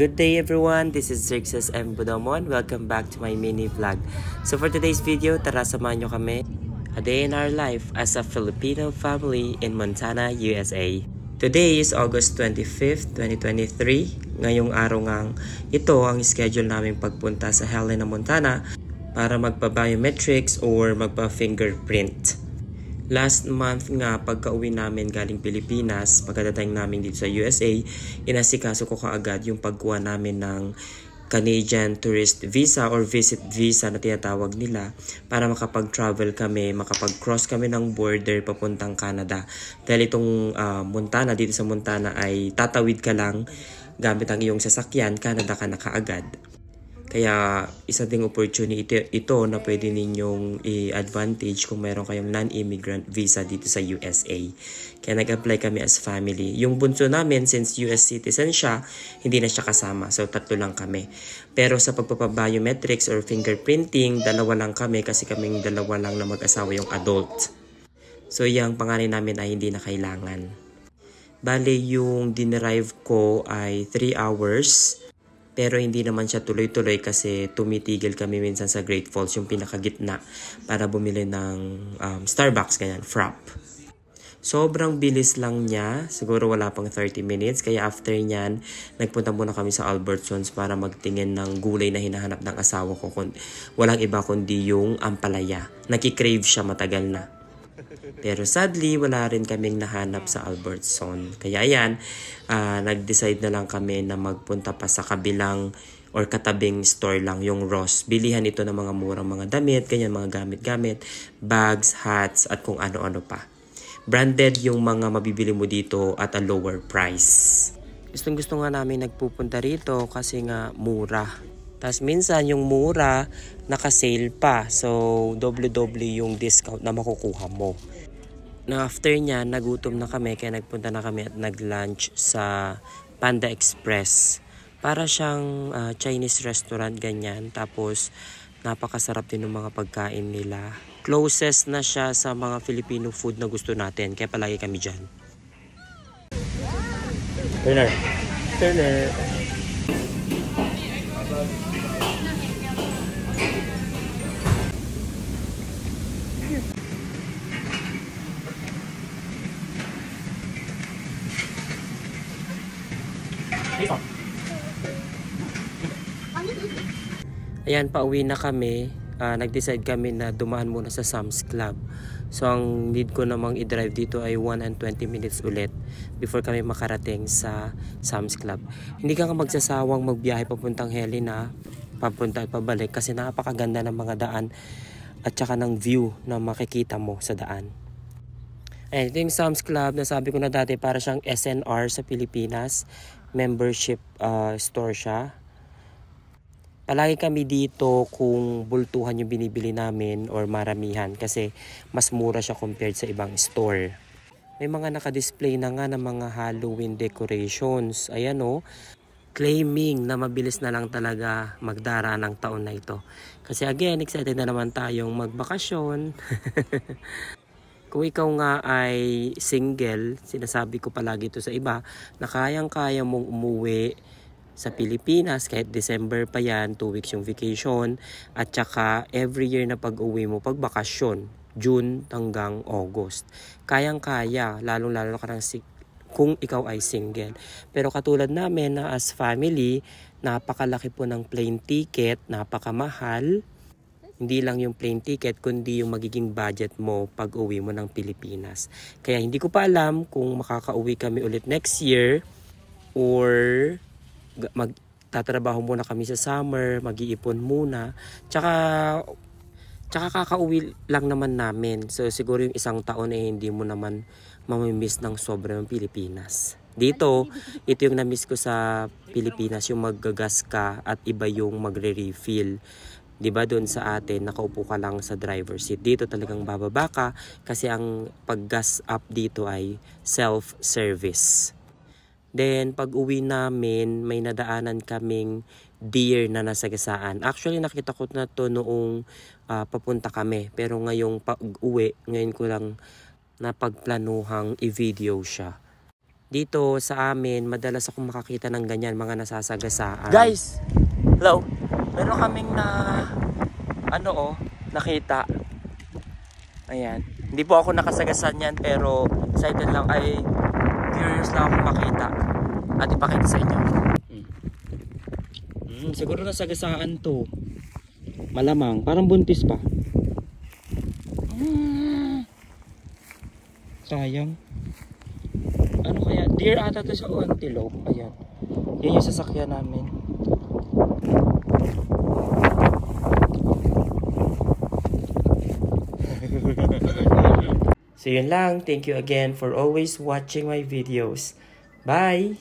Good day everyone, this is Xerxes M. Budomon. Welcome back to my mini vlog. So for today's video, tara samahan nyo kami. A day in our life as a Filipino family in Montana, USA. Today is August 25th, 2023. Ngayong araw ngang ito ang schedule naming pagpunta sa Helena, Montana para magpa-biometrics or magpa-fingerprint. Last month nga, pagka-uwi namin galing Pilipinas, pagkadating namin dito sa USA, inasikaso ko kaagad yung pagkuha namin ng Canadian Tourist Visa or Visit Visa na tinatawag nila para makapag-travel kami, makapag-cross kami ng border papuntang Canada. Dahil itong Montana, dito sa Montana ay tatawid ka lang gamit ang iyong sasakyan, Canada ka na kaagad. Kaya isa ding opportunity ito na pwede ninyong i-advantage kung meron kayong non-immigrant visa dito sa USA. Kaya nag-apply kami as family. Yung bunso namin, since US citizen siya, hindi na siya kasama. So, 3 lang kami. Pero sa pagpapabiometrics or fingerprinting, 2 lang kami kasi kaming 2 lang na mag-asawa yung adult. So, yung panganay namin ay hindi na kailangan. Bale, yung dinerive ko ay 3 hours. Pero hindi naman siya tuloy-tuloy kasi tumitigil kami minsan sa Great Falls, yung pinakagitna, para bumili ng Starbucks, ganyan, frap. Sobrang bilis lang niya, siguro wala pang 30 minutes, kaya after nyan, nagpunta muna kami sa Albertsons para magtingin ng gulay na hinahanap ng asawa ko. Walang iba kundi yung ampalaya. Nakikrave siya matagal na. Pero sadly, wala rin kaming nahanap sa Albertson. Kaya ayan, nag-decide na lang kami na magpunta pa sa kabilang or katabing store lang, yung Ross. Bilihan ito ng mga murang mga damit, ganyan mga gamit-gamit, bags, hats, at kung ano-ano pa. Branded yung mga mabibili mo dito at a lower price. Gustong-gusto nga namin nagpupunta rito kasi nga mura. Tapos minsan yung mura, naka-sale pa. So, doble-doble yung discount na makukuha mo. Na after niya, nagutom na kami kaya nagpunta na kami at nag-lunch sa Panda Express. Para siyang Chinese restaurant ganyan. Tapos napakasarap din ng mga pagkain nila. Closest na siya sa mga Filipino food na gusto natin. Kaya palagi kami dyan. Turner. Ayan, pauwi na kami. Nag-decide kami na dumaan muna sa Sam's Club. So, ang need ko namang i-drive dito ay 1 and 20 minutes ulit before kami makarating sa Sam's Club. Hindi ka magsasawang magbiyahe papuntang Helena, papunta at pabalik kasi napakaganda ng mga daan at saka ng view na makikita mo sa daan. Ayan, ito yung Sam's Club na sabi ko na dati para siyang SNR sa Pilipinas. Membership store siya. Palagi kami dito kung bultuhan yung binibili namin or maramihan kasi mas mura siya compared sa ibang store. May mga naka-display na nga ng mga Halloween decorations. Ayan o, claiming na mabilis na lang talaga magdaraan ng taon na ito. Kasi again, excited na naman tayong magbakasyon. Kung ikaw nga ay single, sinasabi ko palagi ito sa iba, na kayang-kaya mong umuwi sa Pilipinas, kahit December pa yan, 2 weeks yung vacation, at saka every year na pag-uwi mo, pagbakasyon, June hanggang August. Kayang-kaya, lalong-lalo ka ng kung ikaw ay single. Pero katulad namin na as family, napakalaki po ng plane ticket, napakamahal. Hindi lang yung plane ticket, kundi yung magiging budget mo pag uwi mo ng Pilipinas. Kaya hindi ko pa alam kung makakauwi kami ulit next year or magtatrabaho muna kami sa summer, mag-iipon muna. Tsaka kakauwi lang naman namin. So siguro yung 1 taon eh hindi mo naman mamimiss ng sobra ng Pilipinas. Dito, ito yung na-miss ko sa Pilipinas, yung maggagas ka at iba yung magre-refill. Diba doon sa atin, nakaupo ka lang sa driver seat. Dito talagang bababa ka kasi ang pag-gas up dito ay self-service. Then, pag uwi namin, may nadaanan kaming deer na nasagasaan. Actually, nakita ko na to noong papunta kami. Pero ngayong pag-uwi, ngayon ko lang napagplanuhang i-video siya. Dito sa amin, madalas akong makakita ng ganyan, mga nasasagasaan. Guys! Hello! Meron kaming nakita. Ayan. Hindi po ako nakasagasan yan, pero excited lang, ay curious lang ako makita. At ipakita sa inyo. Siguro nasagasaan to. Malamang, parang buntis pa. Sayang. Ano kaya? Deer ata to sa antelope. Ayan. Yan yung sasakyan namin. So yun lang. Thank you again for always watching my videos. Bye!